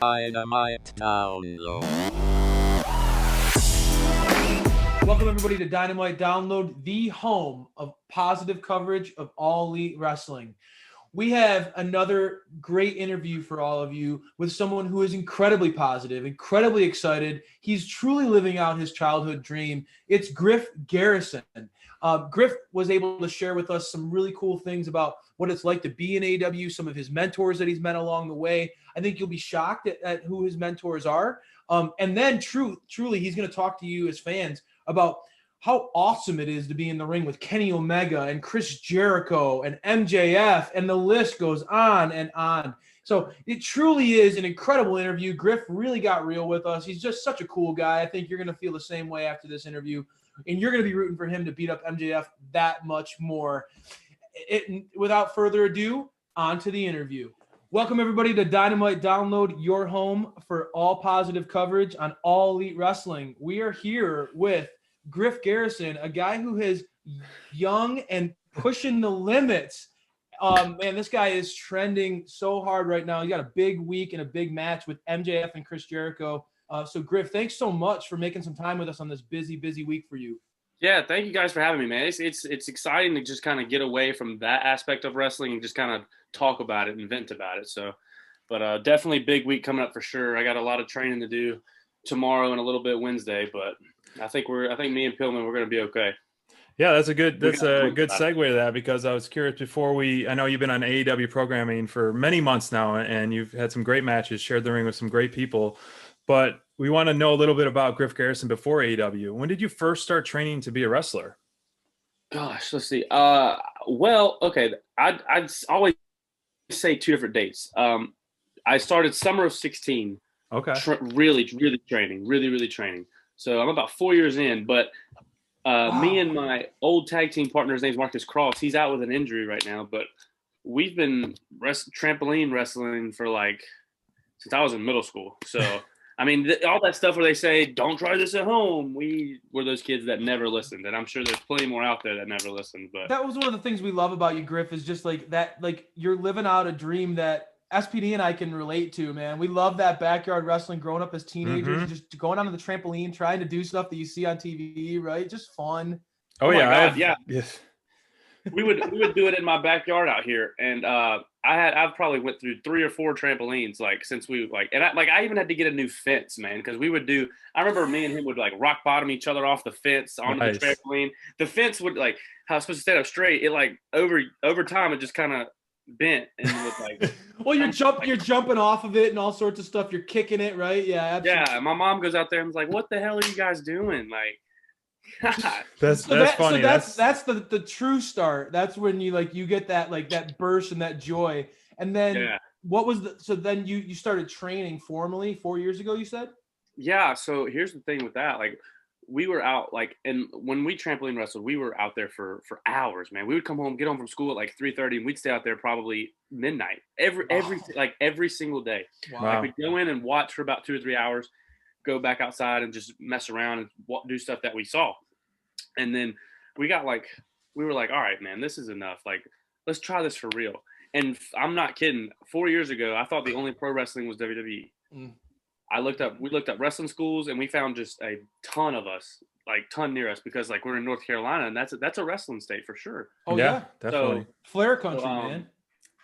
Dynamite download. Welcome everybody to Dynamite Download, the home of positive coverage of all elite wrestling. We have another great interview for all of you with someone who is incredibly positive, incredibly excited. He's truly living out his childhood dream. It's Griff Garrison. Griff was able to share with us some really cool things about what it's like to be in AEW, some of his mentors that he's met along the way. I think you'll be shocked at who his mentors are. And then truly, he's going to talk to you as fans about how awesome it is to be in the ring with Kenny Omega and Chris Jericho and MJF, and the list goes on and on. So it truly is an incredible interview. Griff really got real with us. He's just such a cool guy. I think you're going to feel the same way after this interview, and you're going to be rooting for him to beat up MJF that much more. Without further ado, on to the interview. Welcome, everybody, to Dynamite Download, your home for all positive coverage on all elite wrestling. We are here with Griff Garrison, a guy who is young and pushing the limits. Man, this guy is trending so hard right now. He got a big week and a big match with MJF and Chris Jericho. So, Griff, thanks so much for making some time with us on this busy week for you. Yeah, thank you guys for having me, man. It's exciting to just kind of get away from that aspect of wrestling and just kind of talk about it and vent about it. So, but definitely big week coming up for sure. I got a lot of training to do tomorrow and a little bit Wednesday, but I think me and Pillman, we're going to be okay. Yeah, that's a good segue to that, because I was curious before I know you've been on AEW programming for many months now, and you've had some great matches, shared the ring with some great people, but we want to know a little bit about Griff Garrison before AEW. When did you first start training to be a wrestler? Gosh, let's see. Well, okay. I'd always say two different dates. I started summer of 16. Okay. Really training. So I'm about 4 years in, but me and my old tag team partner, his name's Marcus Cross. He's out with an injury right now, but we've been trampoline wrestling for since I was in middle school. So, I mean, all that stuff where they say, don't try this at home. We were those kids that never listened. And I'm sure there's plenty more out there that never listened. But that was one of the things we love about you, Griff, is just you're living out a dream that SPD and I can relate to, man. We love that backyard wrestling growing up as teenagers, just going onto the trampoline, trying to do stuff that you see on TV, right? Just fun. Oh yeah. Yes. We would do it in my backyard out here. And I've probably went through 3 or 4 trampolines, since I even had to get a new fence, man. Cause I remember me and him would rock bottom each other off the fence onto the trampoline. The fence would how it's supposed to stand up straight. It over time, it just kind of bent and was well, you're jumping off of it and all sorts of stuff. You're kicking it, right? Yeah, absolutely. Yeah. My mom goes out there and was like, "What the hell are you guys doing?" That's funny. So that's the true start. That's when you get that that burst and that joy. And then what was then you started training formally 4 years ago, you said? Yeah. So here's the thing with that. We were out and when we trampoline wrestled, we were out there for hours, man. We would come home, get home from school at 3:30, and we'd stay out there probably midnight every single day. Wow. We'd go in and watch for about 2 or 3 hours, go back outside and just mess around and do stuff that we saw. And then we were like, all right, man, this is enough. Let's try this for real. And I'm not kidding. 4 years ago, I thought the only pro wrestling was WWE. We looked up wrestling schools, and we found just a ton of us, ton near us, because we're in North Carolina, and that's a wrestling state for sure. Oh yeah, definitely. So, Flair country, man.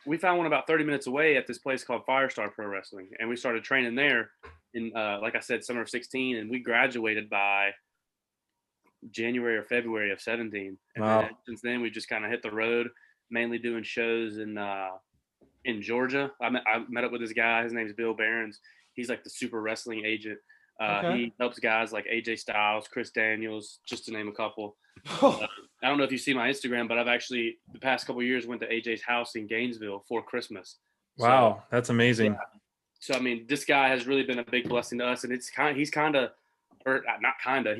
We found one about 30 minutes away at this place called Firestar Pro Wrestling, and we started training there in, like I said, summer of 16, and we graduated by January or February of 17. And wow. Then, since then, we just kind of hit the road, mainly doing shows in Georgia. I met up with this guy. His name's Bill Behrens. He's the super wrestling agent. Okay. He helps guys like AJ Styles, Chris Daniels, just to name a couple. I don't know if you see my Instagram, but I've actually the past couple of years went to AJ's house in Gainesville for Christmas. Wow, that's amazing. Yeah. So I mean, this guy has really been a big blessing to us, and he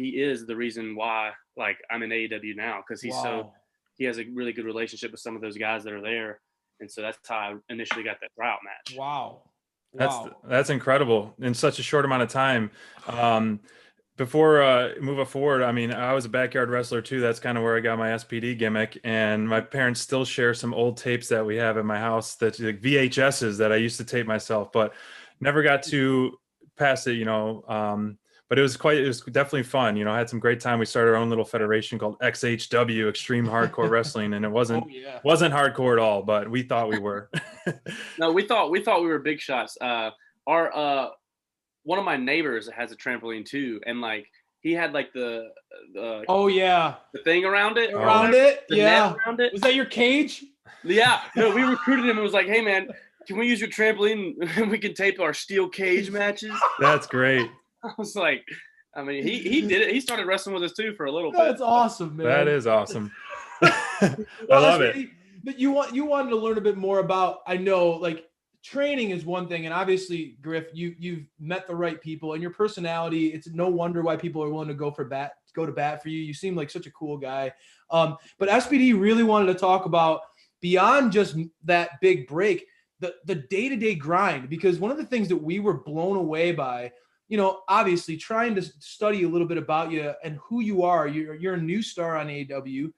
is the reason why I'm in AEW now, because he has a really good relationship with some of those guys that are there, and so that's how I initially got that tryout match. Wow. That's incredible in such a short amount of time. before moving forward, I mean, I was a backyard wrestler too. That's kind of where I got my SPD gimmick. And my parents still share some old tapes that we have in my house, that's like VHSs that I used to tape myself, but never got to pass it, but it was definitely fun. I had some great time. We started our own little federation called XHW, Extreme Hardcore Wrestling, and it wasn't hardcore at all, but we thought we were. No, we thought we were big shots. Our one of my neighbors has a trampoline too, and like he had like the thing around it, net around it. Was that your cage? Yeah, no, we recruited him and was like, hey man, can we use your trampoline and we can tape our steel cage matches? That's great. I was like, I mean, he did it. He started wrestling with us too for a little bit. That's awesome, man. That is awesome. I love it. But you wanted to learn a bit more about, I know, like, training is one thing, and obviously, Griff, you've met the right people, and your personality, it's no wonder why people are willing to go to bat for you. You seem like such a cool guy. But SPD really wanted to talk about, beyond just that big break, the day-to-day grind, because one of the things that we were blown away by, obviously trying to study a little bit about you and who you are. You're a new star on AEW.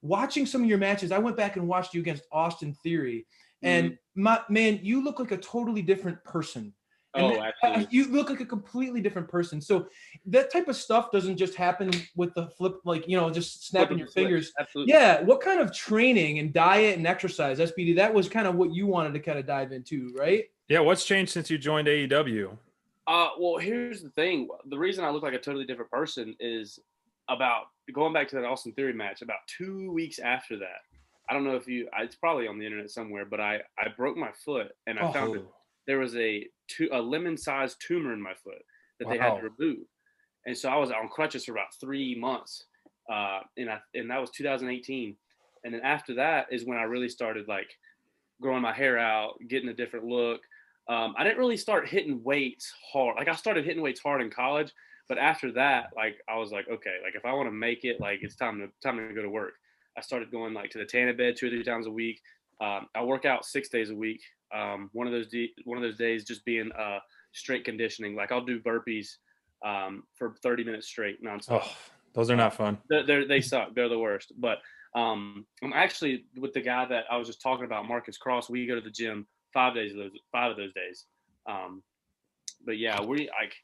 Watching some of your matches, I went back and watched you against Austin Theory. And man, you look like a totally different person. Absolutely. You look like a completely different person. So that type of stuff doesn't just happen with the flip, like, just snapping your fingers. Absolutely. Yeah. What kind of training and diet and exercise, SPD, that was kind of what you wanted to kind of dive into, right? Yeah. What's changed since you joined AEW? Well, here's the thing. The reason I look like a totally different person is about going back to that Austin Theory match. About 2 weeks after that, I don't know if it's probably on the internet somewhere, but I broke my foot and I found there was a lemon-sized tumor in my foot that they had to remove. And so I was on crutches for about 3 months. And that was 2018. And then after that is when I really started like growing my hair out, getting a different look. I didn't really start hitting weights hard. Like I started hitting weights hard in college, but after that, like I was like, okay, like if I want to make it, like it's time to go to work. I started going like to the tanning bed 2 or 3 times a week. I work out 6 days a week. One of those days just being straight conditioning. Like I'll do burpees for 30 minutes straight nonstop. Oh, those are not fun. They suck. They're the worst. But I'm actually with the guy that I was just talking about, Marcus Cross. We go to the gym 5 of those days. But yeah, we like,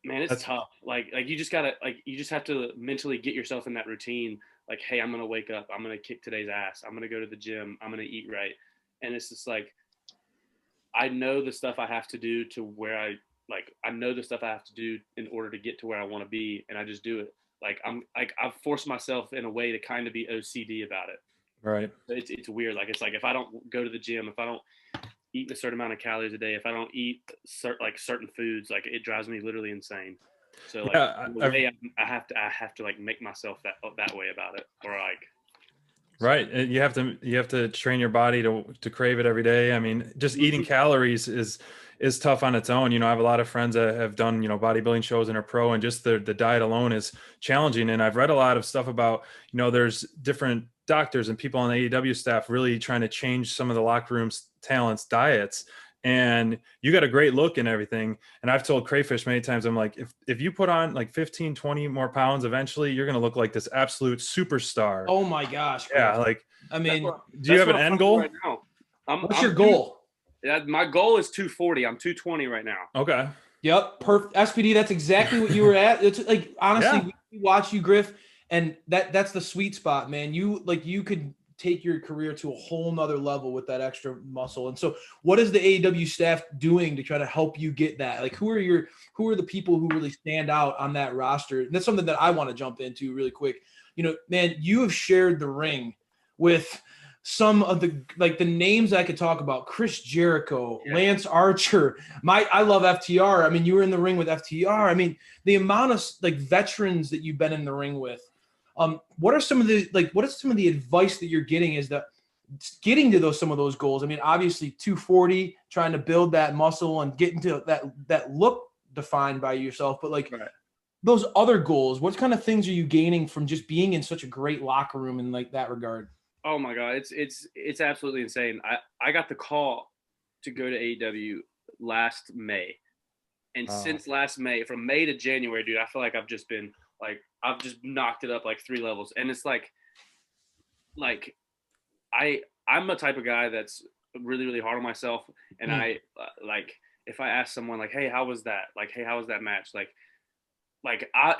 man, it's tough. Like you just have to mentally get yourself in that routine. Like, hey, I'm going to wake up. I'm going to kick today's ass. I'm going to go to the gym. I'm going to eat right. And it's just like, I know the stuff I have to do to where I know the stuff I have to do in order to get to where I want to be. And I just do it. Like, I've forced myself in a way to kind of be OCD about it. Right. It's weird. Like, it's like, if I don't go to the gym, if I don't eat a certain amount of calories a day, if I don't eat certain foods, like it drives me literally insane. So like I have to like make myself that way about it, or like. Right. You have to train your body to crave it every day. I mean, just eating calories is tough on its own. I have a lot of friends that have done, bodybuilding shows and are pro, and just the diet alone is challenging. And I've read a lot of stuff about, there's different doctors and people on the AEW staff really trying to change some of the locker room's talents' diets. And you got a great look and everything. And I've told Crayfish many times, I'm like, if you put on like 15, 20 more pounds, eventually you're going to look like this absolute superstar. Oh my gosh. Yeah. Like, I mean, do you have an end goal? Right now. What's your goal? Yeah, my goal is 240. I'm 220 right now. Okay. Yep. Perfect. SPD, that's exactly what you were at. It's like, honestly, we watch you, Griff, and that's the sweet spot, man. You could take your career to a whole nother level with that extra muscle. And so what is the AEW staff doing to try to help you get that? Like, who are the people who really stand out on that roster? And that's something that I want to jump into really quick. Man, you have shared the ring with some of the names I could talk about: Chris Jericho, Lance Archer. I love FTR. I mean, you were in the ring with FTR. I mean, the amount of veterans that you've been in the ring with. What are some of the advice that you're getting is that getting to some of those goals? I mean, obviously 240, trying to build that muscle and get into that look defined by yourself, but those other goals, what kind of things are you gaining from just being in such a great locker room in like that regard? Oh my God. It's absolutely insane. I got the call to go to AEW last May, And since last May, from May to January, dude, I feel like I've just knocked it up like 3 levels. And it's like I'm a type of guy that's really, really hard on myself. And I if I ask someone like, hey, how was that? Like, hey, how was that match? Like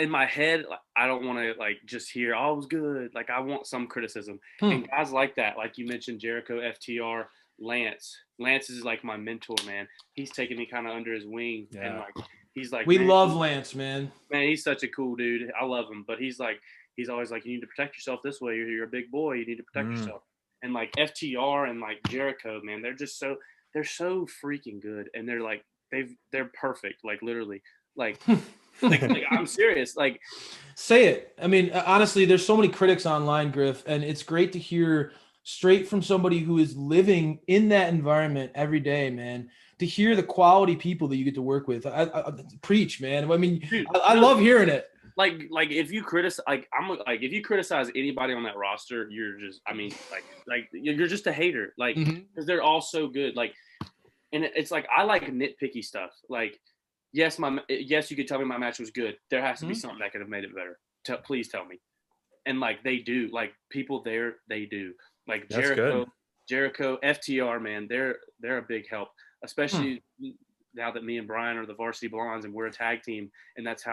in my head, I don't want to like just hear, oh, it was good. Like I want some criticism. And guys like that, like you mentioned, Jericho, FTR, Lance is like my mentor, man. He's taking me kind of under his wing. Yeah. And like, he's like, we love Lance, man. Man, he's such a cool dude. I love him, but he's always like, you need to protect yourself this way. You're a big boy. You need to protect yourself. And like FTR and like Jericho, man, they're so freaking good. And they're like, they're perfect. Like literally like, like I'm serious. Like, say it. I mean, honestly, there's so many critics online, Griff, and it's great to hear straight from somebody who is living in that environment every day, man, to hear the quality people that you get to work with. I preach, man. I mean, dude, I love hearing it. Like if you criticize, if you criticize anybody on that roster, you're just, I mean, like you're just a hater, like, because they're all so good. Like, and it's like, I like nitpicky stuff. Like, yes, you could tell me my match was good. There has to be something that could have made it better. Please tell me. And like, they do, like people there, they do. Like Jericho, FTR, man, they're a big help, especially now that me and Brian are the Varsity Blonds and we're a tag team, and that's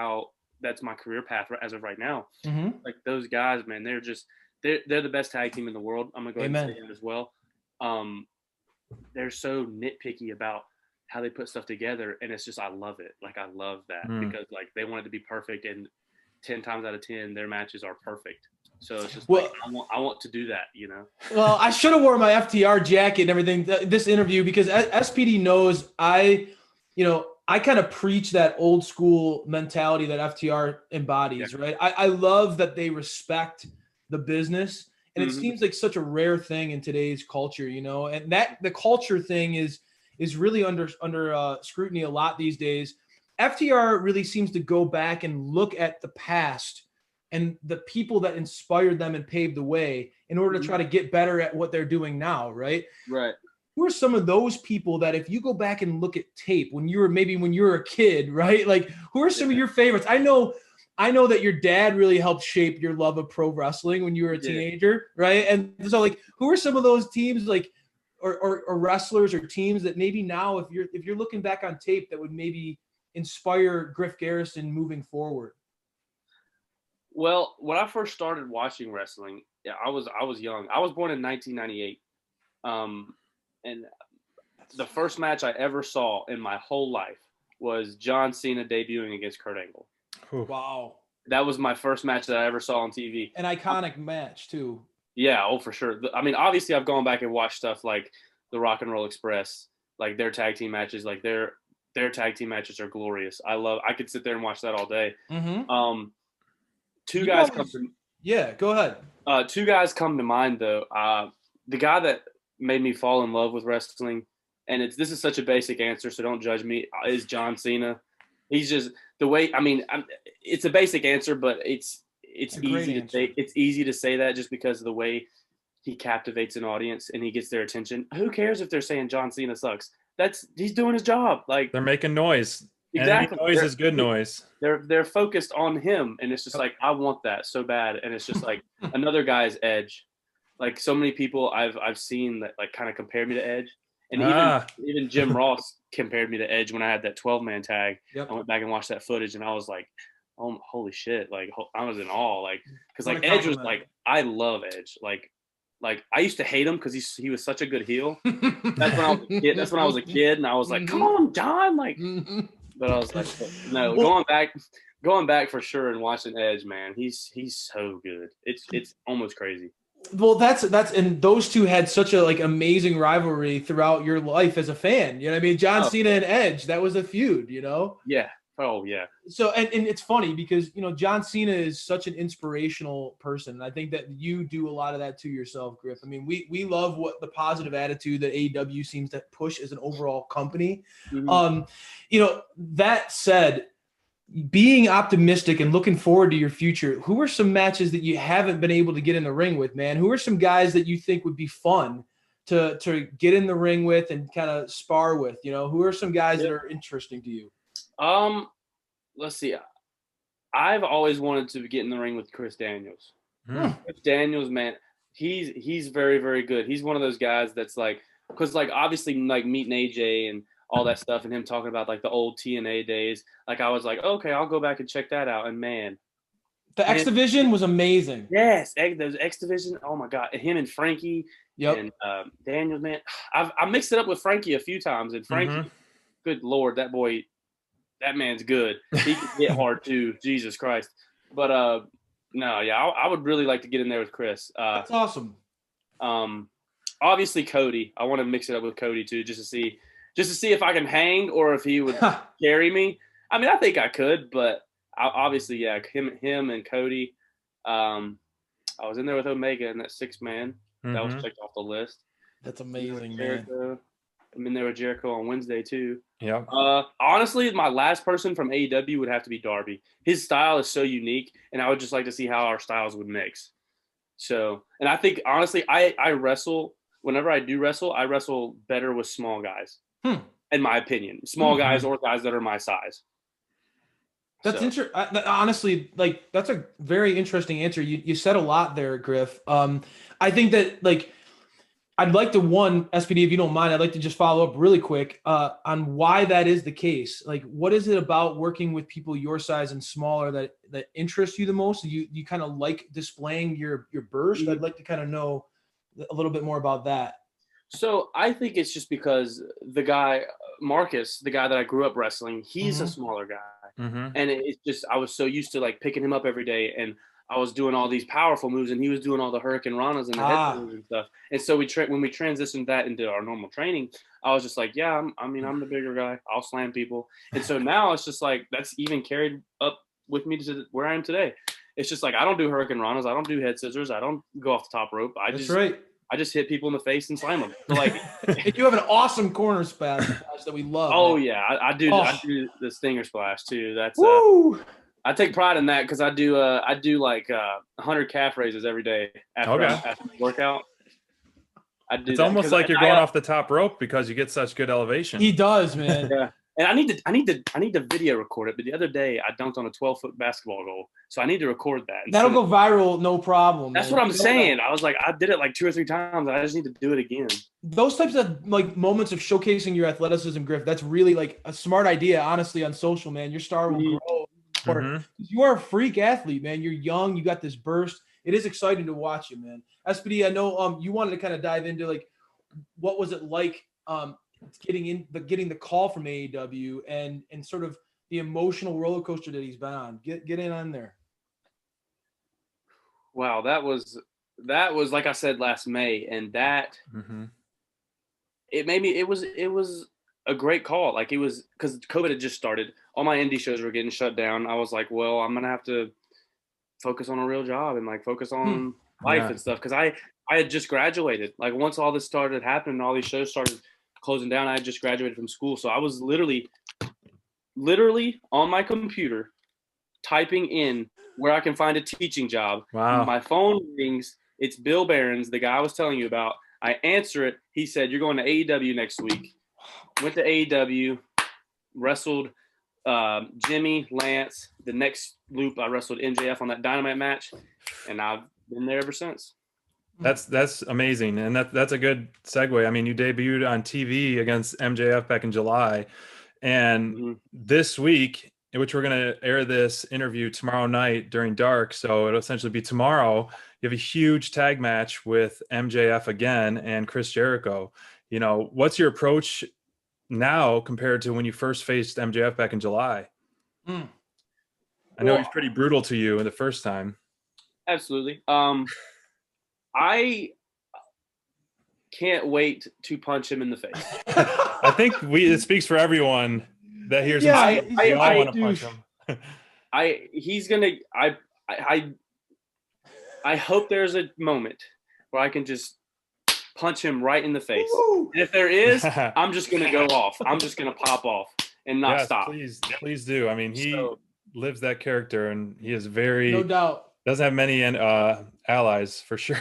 my career path as of right now. Like those guys, man, they're the best tag team in the world. I'm gonna go ahead and say that as well. They're so nitpicky about how they put stuff together, and it's just, I love it. Like I love that because like they want it to be perfect, and 10 times out of 10 their matches are perfect. So it's just like, I want to do that, you know? Well, I should have worn my FTR jacket and everything this interview, because SPD knows I kind of preach that old school mentality that FTR embodies, right? I love that they respect the business, and it seems like such a rare thing in today's culture, you know? And that the culture thing is really under scrutiny a lot these days. FTR really seems to go back and look at the past and the people that inspired them and paved the way in order to try to get better at what they're doing now, right? Right. Who are some of those people that, if you go back and look at tape when you were a kid, right? Like, who are some of your favorites? I know that your dad really helped shape your love of pro wrestling when you were a teenager, right? And so, like, who are some of those teams, like, or wrestlers or teams that maybe now, if you're looking back on tape, that would maybe inspire Griff Garrison moving forward? Well, when I first started watching wrestling, I was young. I was born in 1998. And the first match I ever saw in my whole life was John Cena debuting against Kurt Angle. Wow. That was my first match that I ever saw on TV. An iconic match, too. Yeah, for sure. I mean, obviously, I've gone back and watched stuff like the Rock and Roll Express, like their tag team matches. Like their tag team matches are glorious. I could sit there and watch that all day. Two guys come to go ahead. 2 guys come to mind, though. The guy that made me fall in love with wrestling, and this is such a basic answer, so don't judge me, is John Cena. He's just the way, I mean, it's a basic answer, but it's easy to say. It's easy to say that just because of the way he captivates an audience and he gets their attention. Who cares if they're saying John Cena sucks? He's doing his job. Like, they're making noise. Exactly. And noise is good noise. They're focused on him, and it's just like, I want that so bad. And it's just like another guy's Edge. Like, so many people I've seen that like kind of compared me to Edge, and even Jim Ross compared me to Edge when I had that 12-man tag. I went back and watched that footage, and I was like, oh, holy shit! Like, I was in awe, like, because like Edge was like, I love Edge, like I used to hate him because he was such a good heel. That's when I was a kid. That's when I was a kid, and I was like, come on, John, like. But I was like, no, going back for sure and watching Edge, man, he's so good. It's almost crazy. Well, that's and those two had such a like amazing rivalry throughout your life as a fan. You know what I mean? John Cena and Edge, that was a feud, you know? Yeah. Oh, yeah. So, and it's funny because, you know, John Cena is such an inspirational person. I think that you do a lot of that to yourself, Griff. I mean, we love what the positive attitude that AEW seems to push as an overall company. You know, that said, being optimistic and looking forward to your future, who are some matches that you haven't been able to get in the ring with, man? Who are some guys that you think would be fun to get in the ring with and kind of spar with? You know, who are some guys that are interesting to you? Let's see. I've always wanted to get in the ring with Chris Daniels. Chris Daniels, man, he's very, very good. He's one of those guys that's like, because like obviously like meeting AJ and all that stuff, and him talking about like the old TNA days. Like I was like, okay, I'll go back and check that out. And man, the X Division was amazing. Yes, those X Division. Oh my God, and him and Frankie and Daniels, man. I mixed it up with Frankie a few times, and Frankie, good Lord, that man's good. He can hit hard too. Jesus Christ. But no, yeah, I would really like to get in there with Chris. That's awesome. Obviously Cody. I want to mix it up with Cody too, just to see if I can hang or if he would carry me. I mean, I think I could, but obviously, yeah, him and Cody. I was in there with Omega in that 6-man. That was checked off the list. That's amazing, man. I'm in there with Jericho on Wednesday too. Yeah. Honestly, my last person from AEW would have to be Darby. His style is so unique, and I would just like to see how our styles would mix. So, and I think honestly, I wrestle. Whenever I do wrestle, I wrestle better with small guys. In my opinion, small guys or guys that are my size. That's interesting. Honestly, like that's a very interesting answer. You said a lot there, Griff. I think that like I'd like to SPD, if you don't mind, I'd like to just follow up really quick on why that is the case. Like, what is it about working with people your size and smaller that interests you the most? You kind of like displaying your burst. I'd like to kind of know a little bit more about that. So I think it's just because the guy Marcus, the guy that I grew up wrestling, he's a smaller guy, and it's just I was so used to like picking him up every day, and I was doing all these powerful moves, and he was doing all the Hurricane Ranas and the head moves and stuff. And so when we transitioned that into our normal training, I was just like, yeah, I'm the bigger guy. I'll slam people. And so now it's just like that's even carried up with me to where I am today. It's just like I don't do Hurricane Ranas, I don't do head scissors, I don't go off the top rope. I just hit people in the face and slam them. So like, you have an awesome corner splash that we love. Oh man. Yeah, I do the stinger splash too. That's I take pride in that because I do like 100 calf raises every day after the workout. It's almost like you're going off the top rope because you get such good elevation. He does, man. Yeah. And I need to video record it. But the other day I dunked on a 12-foot basketball goal, so I need to record that. That'll go viral, no problem. That's what I'm saying. I was like, I did it like 2 or 3 times. I just need to do it again. Those types of like moments of showcasing your athleticism, Griff. That's really like a smart idea, honestly, on social, man. Your star will grow. You are a freak athlete, man. You're young. You got this burst. It is exciting to watch you, man. SPD, I know you wanted to kind of dive into like what was it like getting the call from AEW and sort of the emotional roller coaster that he's been on. Get in on there. Wow, that was like I said last May, and that it made me. It was a great call. Like it was because COVID had just started. All my indie shows were getting shut down. I was like, well, I'm gonna have to focus on a real job and like focus on life and stuff because I had just graduated. Like once all this started happening, all these shows started closing down, I had just graduated from school. So I was literally on my computer typing in where I can find a teaching job. Wow. My phone rings. It's Bill Barron's, the guy I was telling you about. I answer it. He said, you're going to AEW next week. Went to AEW, wrestled Jimmy, Lance. The next loop, I wrestled MJF on that Dynamite match, and I've been there ever since. That's amazing, and that's a good segue. I mean, you debuted on TV against MJF back in July, and this week, which we're going to air this interview tomorrow night during dark, so it'll essentially be tomorrow. You have a huge tag match with MJF again and Chris Jericho. You know, what's your approach now compared to when you first faced MJF back in July? I know he's pretty brutal to you in the first time. Absolutely. I can't wait to punch him in the face. I think it speaks for everyone that hears him. I want to punch him. I hope there's a moment where I can just punch him right in the face. Woo! And if there is, I'm just going to go off. I'm just going to pop off and not stop. Please do. I mean, he lives that character, and he is very no doubt doesn't have many allies for sure.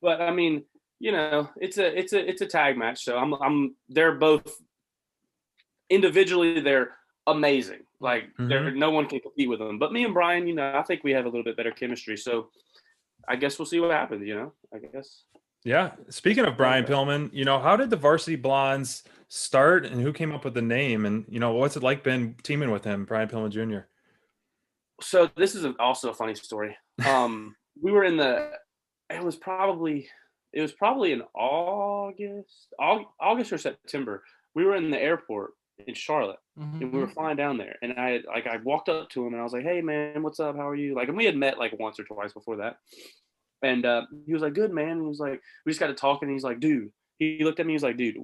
But I mean, you know, it's a tag match, so they're both individually they're amazing. Like Mm-hmm. no one can compete with them. But me and Brian, you know, I think we have a little bit better chemistry. So I guess we'll see what happens. You know, I guess. Yeah. Speaking of Brian Pillman, you know, how did the Varsity Blonds start, and who came up with the name? And you know, what's it like been teaming with him, Brian Pillman Jr.? So this is also a funny story. We were in the. It was probably in August or September. We were in the airport in Charlotte, and we were flying down there. And I walked up to him and I was like, "Hey man, what's up? How are you?" Like, and we had met like once or twice before that. And he was like, "Good man." And he was like, we just got to talking. And he's like, "Dude," he looked at me. He was like, "Dude,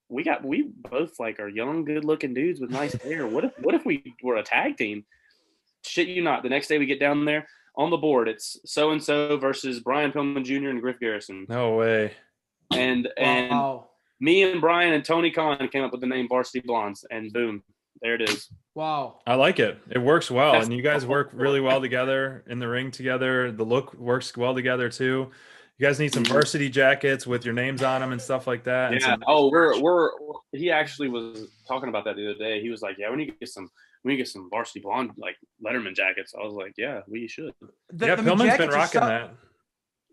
we both like are young, good looking dudes with nice hair. What if we were a tag team?" Shit you not. The next day we get down there on the board. It's so and so versus Brian Pillman Jr. and Griff Garrison. No way. And Wow. me and Brian and Tony Khan came up with the name Varsity Blonds, and boom, there it is. Wow. I like it. It works well, and you guys work really well together in the ring together. The look works well together too. You guys need some varsity jackets with your names on them and stuff like that. Yeah. We're. He actually was talking about that the other day. He was like, "Yeah, we need to get some Varsity Blonde like Letterman jackets." I was like, "Yeah, we should." Pillman's been rocking that.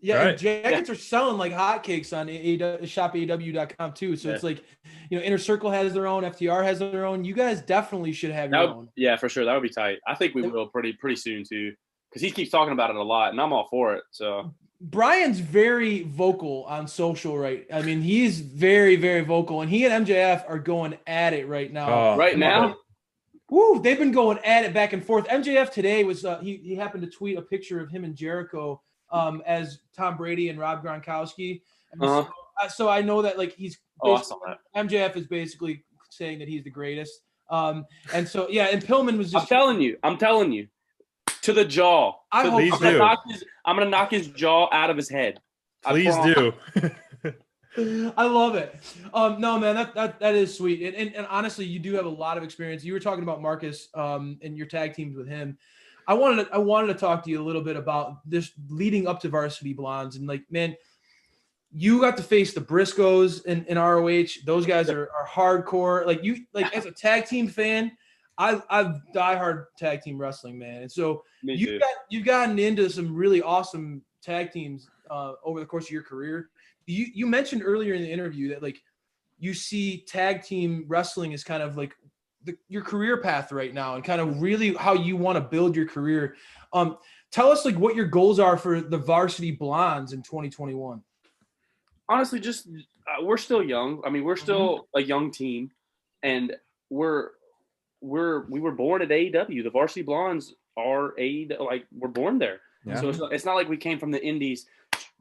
Yeah, right. Jackets are selling like hotcakes on shopaw.com too. So it's like, you know, Inner Circle has their own, FTR has their own. You guys definitely should have your own. Yeah, for sure. That would be tight. I think we will pretty soon too, because he keeps talking about it a lot, and I'm all for it. So Brian's very vocal on social, right? I mean, he's very, very vocal, and he and MJF are going at it right now. Now. Woo, they've been going at it back and forth. MJF today was he happened to tweet a picture of him and Jericho as Tom Brady and Rob Gronkowski. And so I know that like MJF is basically saying that he's the greatest. And so and Pillman was just. I'm telling you, to the jaw. I'm gonna knock his jaw out of his head. Please do. I love it. No, man, that is sweet. And honestly, you do have a lot of experience. You were talking about Marcus and your tag teams with him. I wanted to talk to you a little bit about this leading up to Varsity Blondes. And like, man, you got to face the Briscoes in ROH. Those guys are hardcore. Like as a tag team fan, I've diehard tag team wrestling, man. And so you've gotten into some really awesome tag teams over the course of your career. You mentioned earlier in the interview that like you see tag team wrestling as kind of like your career path right now and kind of really how you want to build your career. Tell us like what your goals are for the Varsity Blondes in 2021. Honestly, just we're still young. I mean, we're still a young team, and we were born at AEW. The Varsity Blondes are AEW. Like we're born there. Yeah. So it's not like we came from the indies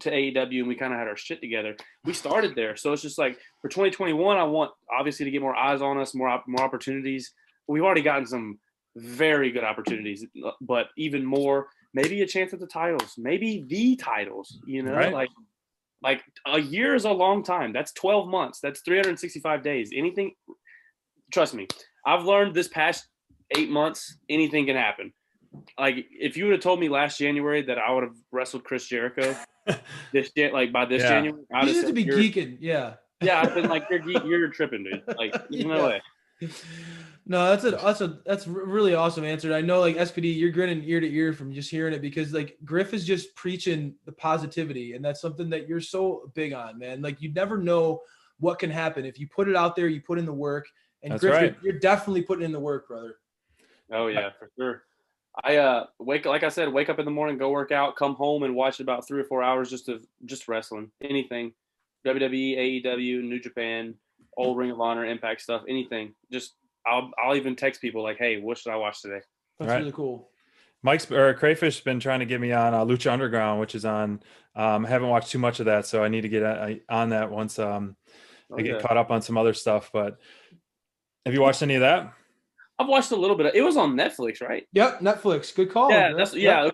to AEW and we kind of had our shit together. We started there. So it's just like for 2021, I want obviously to get more eyes on us, more opportunities. We've already gotten some very good opportunities, but even more, maybe a chance at the titles, maybe the titles, you know, right. like a year is a long time. That's 12 months. That's 365 days. Anything, trust me, I've learned this past 8 months, anything can happen. Like if you would have told me last January that I would have wrestled Chris Jericho by this January, I would have to be geeking. Yeah, I've been like you're tripping, dude. Like there's no way. No, that's a really awesome answer. I know like SPD, you're grinning ear to ear from just hearing it because like Griff is just preaching the positivity, and that's something that you're so big on, man. Like you never know what can happen if you put it out there, you put in the work, and that's Griff, right. You're definitely putting in the work, brother. Oh yeah, for sure. I wake up in the morning, go work out, come home and watch about 3 or 4 hours just wrestling, anything, WWE, AEW, New Japan, old Ring of Honor, Impact stuff, anything. Just I'll even text people like, hey, what should I watch today? That's really cool. Crayfish's been trying to get me on Lucha Underground, which is on. I haven't watched too much of that, so I need to get on that once I get caught up on some other stuff. But have you watched any of that? I've watched a little bit. It was on Netflix, right? Yep, Netflix. Good call. Yeah,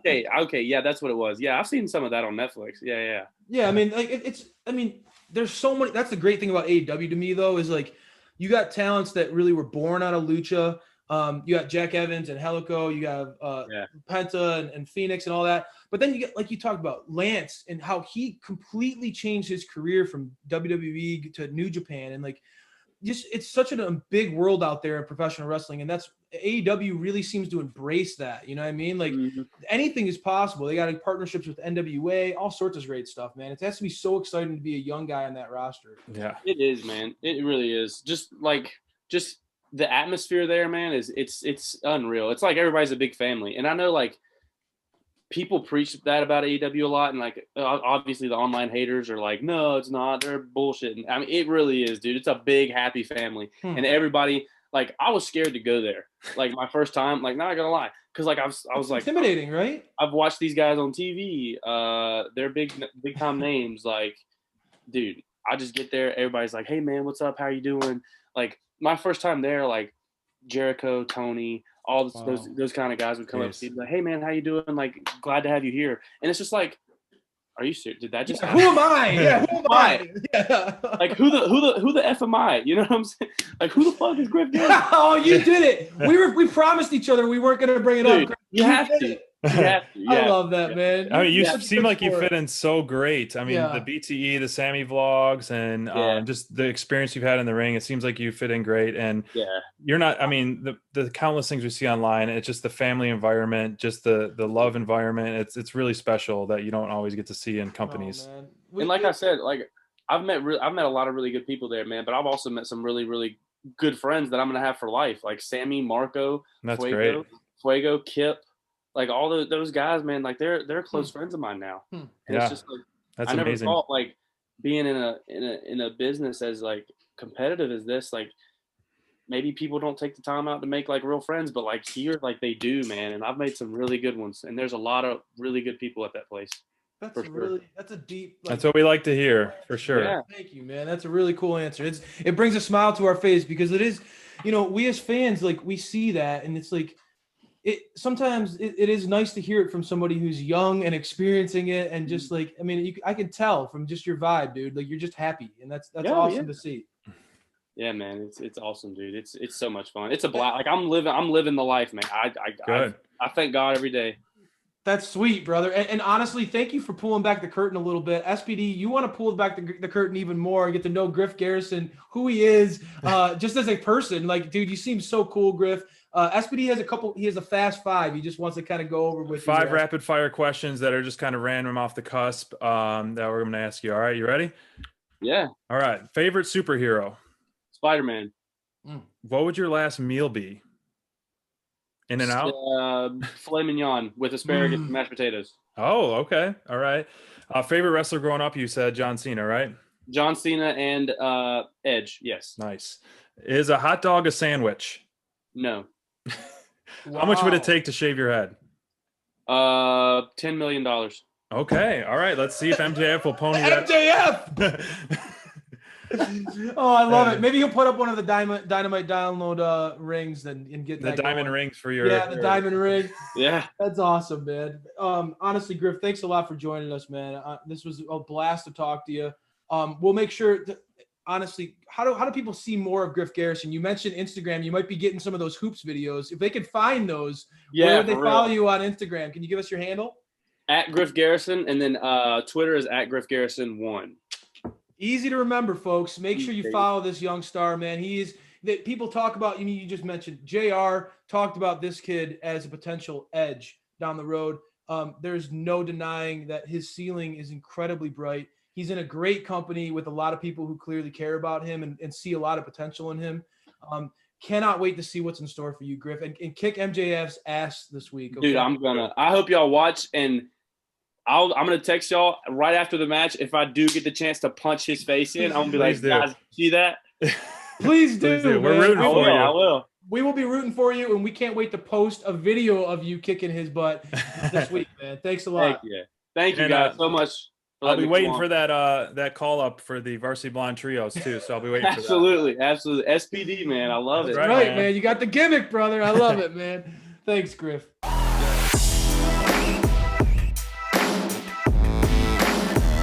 okay. Yeah, that's what it was. Yeah, I've seen some of that on Netflix. Yeah. Yeah, I mean, like there's so many. That's the great thing about AEW to me, though, is like you got talents that really were born out of Lucha. You got Jack Evans and Helico. You got Penta and Phoenix and all that. But then you get, like you talked about, Lance and how he completely changed his career from WWE to New Japan. And like it's such a big world out there in professional wrestling, and that's AEW really seems to embrace that. You know what I mean? Like anything is possible. They got partnerships with NWA, all sorts of great stuff, man. It has to be so exciting to be a young guy on that roster. Yeah, it is, man. It really is. Just the atmosphere there, man, it's unreal. It's like everybody's a big family, and I know like people preach that about AEW a lot, and like obviously the online haters are like, no, it's not. They're bullshitting. I mean, it really is, dude. It's a big happy family, and everybody. Like I was scared to go there. Like my first time, like not gonna lie, because like I was like intimidating, right? I've watched these guys on TV. They're big time names. Like, dude, I just get there. Everybody's like, hey man, what's up? How you doing? Like my first time there, like Jericho, Tony, all those kind of guys would come up to me like, hey man, how you doing? Like glad to have you here. And it's just like, are you serious? Did that just happen? Who am I? Yeah, who am I? Yeah. Like who the F am I? You know what I'm saying? Like who the fuck is Griff Garrison? Oh, you did it. We promised each other we weren't gonna bring it Dude, up. You have to. Yeah. I love that, man. I mean, you seem like you fit in so great. I mean, Yeah. the BTE, the Sammy vlogs, and just the experience you've had in the ring. It seems like you fit in great. And you're not. I mean, the countless things we see online. It's just the family environment, just the love environment. It's really special that you don't always get to see in companies. Oh, And like I said, like I've met a lot of really good people there, man. But I've also met some really, really good friends that I'm gonna have for life, like Sammy, Marco, That's great. Fuego, Kip. Like all those guys, man, like they're close friends of mine now. And it's just like that's I never amazing. thought like being in a business as like competitive as this, like maybe people don't take the time out to make like real friends, but like here, like they do, man. And I've made some really good ones, and there's a lot of really good people at that place. That's a deep. That's what we like to hear, for sure. Yeah. Thank you, man. That's a really cool answer. It brings a smile to our face because it is, we as fans, like we see that, and it's like. Sometimes it is nice to hear it from somebody who's young and experiencing it, and just like I can tell from just your vibe, dude. Like you're just happy, and that's awesome to see. Yeah, man, it's awesome, dude. It's so much fun. It's a blast. Like I'm living the life, man. I thank God every day. That's sweet, brother. And honestly, thank you for pulling back the curtain a little bit. SPD, you want to pull back the curtain even more and get to know Griff Garrison, who he is, just as a person. Like, dude, you seem so cool, Griff. SPD has a fast 5. He just wants to kind of go over with 5 rapid fire questions that are just kind of random off the cusp that we're going to ask you. All right, you ready? Yeah. All right. Favorite superhero? Spider-Man. What would your last meal be? In and out? Filet mignon with asparagus and mashed potatoes. Oh, okay. All right. Favorite wrestler growing up, you said John Cena, right? John Cena and Edge, yes. Nice. Is a hot dog a sandwich? No. How much would it take to shave your head? $10 million. Okay. All right. Let's see if MJF will pony that. MJF! Oh, I love it. Maybe he'll put up one of the Dynamite download rings and get the that diamond going. rings for your. Yeah, the diamond ring. Yeah. That's awesome, man. Honestly, Griff, thanks a lot for joining us, man. This was a blast to talk to you. We'll make sure to, honestly, how do people see more of Griff Garrison? You mentioned Instagram. You might be getting some of those hoops videos. If they could find those, where would they follow you on Instagram? Can you give us your handle? At Griff Garrison, and then Twitter is at Griff Garrison 1. Easy to remember, folks. Make sure you follow this young star, man. That people talk about. You just mentioned JR talked about this kid as a potential edge down the road. There's no denying that his ceiling is incredibly bright. He's in a great company with a lot of people who clearly care about him and see a lot of potential in him. Cannot wait to see what's in store for you, Griff, and kick MJF's ass this week. Okay? Dude, I hope y'all watch, and I'm gonna text y'all right after the match. If I do get the chance to punch his face in, I'm gonna be like, guys, see that? Please do. We're rooting for you. I will. We will be rooting for you, and we can't wait to post a video of you kicking his butt this week, man. Thanks a lot. Thank you guys so much. I'll be waiting for that call up for the Varsity Blonde trios too. So I'll be waiting for that. Absolutely. SPD, man. I love it. That's right, man. You got the gimmick, brother. I love it, man. Thanks, Griff.